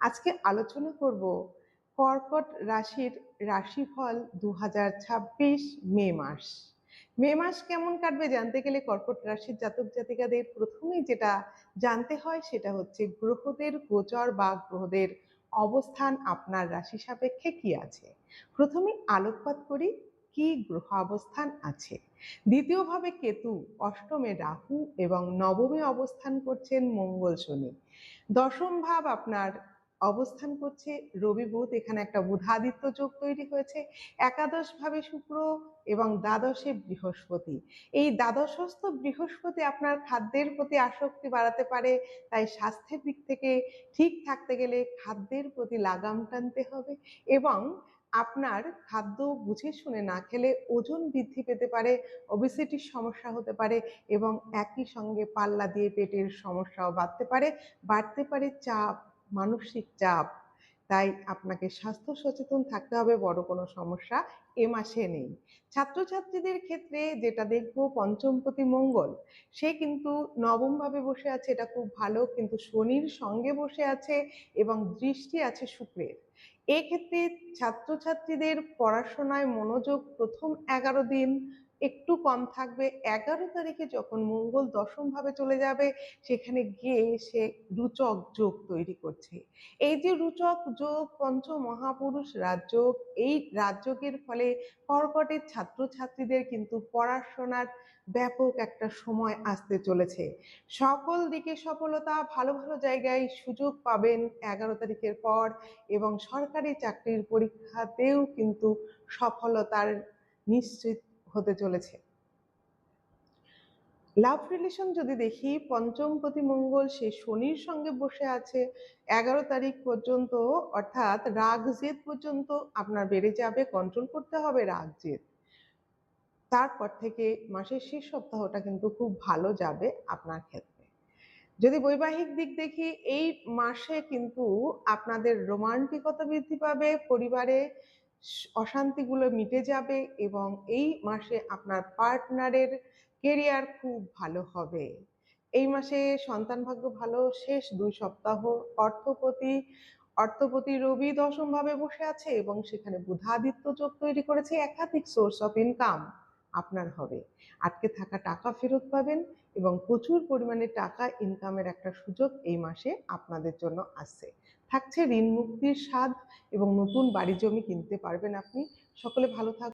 আজকে আলোচনা করব কর্কট রাশির রাশিফল 2026 মে মাস। মে মাস কেমন কাটবে জানতে গেলে কর্কট রাশির জাতক জাতিকাদের প্রথমেই যেটা জানতে হয় সেটা হচ্ছে গ্রহদের গোচর বা গ্রহদের অবস্থান আপনার রাশি সাপেক্ষে কি আছে। প্রথমে আলোকপাত করি কি গ্রহ অবস্থান আছে। দ্বিতীয়ভাবে কেতু, অষ্টমে রাহু এবং নবমে অবস্থান করছেন মঙ্গল শনি। দশম ভাব আপনার অবস্থান করছে রবি বুধ, এখানে একটা বুধাদিত্য যোগ তৈরি হয়েছে। একাদশ ভাবে শুক্র এবং দ্বাদশে বৃহস্পতি। এই দ্বাদশস্থ বৃহস্পতি আপনার খাদ্যের প্রতি আসক্তি বাড়াতে পারে, তাই স্বাস্থ্যের দিক থেকে ঠিক থাকতে গেলে খাদ্যের প্রতি লাগাম টানতে হবে এবং আপনার খাদ্য বুঝে শুনে না খেলে ওজন বৃদ্ধি পেতে পারে, ওবেসিটির সমস্যা হতে পারে এবং একই সঙ্গে পাল্লা দিয়ে পেটের সমস্যাও বাড়তে পারে চাপ, মানসিক চাপ। তাই আপনাকে স্বাস্থ্য সচেতন থাকতে হবে, বড় কোনো সমস্যা এ মাসে নেই। ছাত্রছাত্রীদের ক্ষেত্রে যেটা দেখব, পঞ্চমপতি মঙ্গল সে কিন্তু নবম ভাবে বসে আছে, এটা খুব ভালো, কিন্তু শনির সঙ্গে বসে আছে এবং দৃষ্টি আছে শুক্রের। এক্ষেত্রে ছাত্রছাত্রীদের পড়াশোনায় মনোযোগ প্রথম 11 দিন একটু কম থাকবে। 11 তারিখে যখন মঙ্গল দশম ভাবে চলে যাবে, সেখানে গিয়ে সে রুচক যোগ তৈরি করছে। এই যে রুচক যোগ, পঞ্চ মহাপুরুষ রাজযোগ, এই রাজযোগের ফলে কর্কটের ছাত্রছাত্রীদের কিন্তু পড়াশোনার ব্যাপক একটা সময় আসতে চলেছে। সকল দিকে সফলতা, ভালো ভালো জায়গায় সুযোগ পাবেন 11 তারিখের পর এবং সরকারি চাকরির পরীক্ষাতেও কিন্তু সফলতার নিশ্চিত হতে চলেছে। লাভ রিলেশন যদি দেখি, পঞ্চমপতি মঙ্গল সে শনির সঙ্গে বসে আছে 11 তারিখ পর্যন্ত, অর্থাৎ রাগ জেদ পর্যন্ত আপনার বেড়ে যাবে, কন্ট্রোল করতে হবে রাগ জেদ। তারপর থেকে মাসের শেষ সপ্তাহটা কিন্তু খুব ভালো যাবে আপনার ক্ষেত্রে। যদি বৈবাহিক দিক দেখি, এই মাসে কিন্তু আপনাদের রোমান্টিকতা বৃদ্ধি পাবে, পরিবারে অশান্তিগুলো মিটে যাবে এবং এই মাসে আপনার পার্টনারের কেরিয়ার খুব ভালো হবে। এই মাসে সন্তান ভাগ্য ভালো। শেষ 2 সপ্তাহ অর্থপতি রবি দশম ভাবে বসে আছে এবং সেখানে বুধাদিত্য যোগ তৈরি করেছে। একাধিক সোর্স অফ ইনকাম আপনার হবে, আটকে থাকা টাকা ফেরত পাবেন এবং প্রচুর পরিমাণে টাকা ইনকামের একটা সুযোগ এই মাসে আপনাদের জন্য আসছে। থাকছে ঋণ মুক্তির স্বাদ এবং নতুন বাড়ি জমি কিনতে পারবেন আপনি। সকলে ভালো থাকবেন।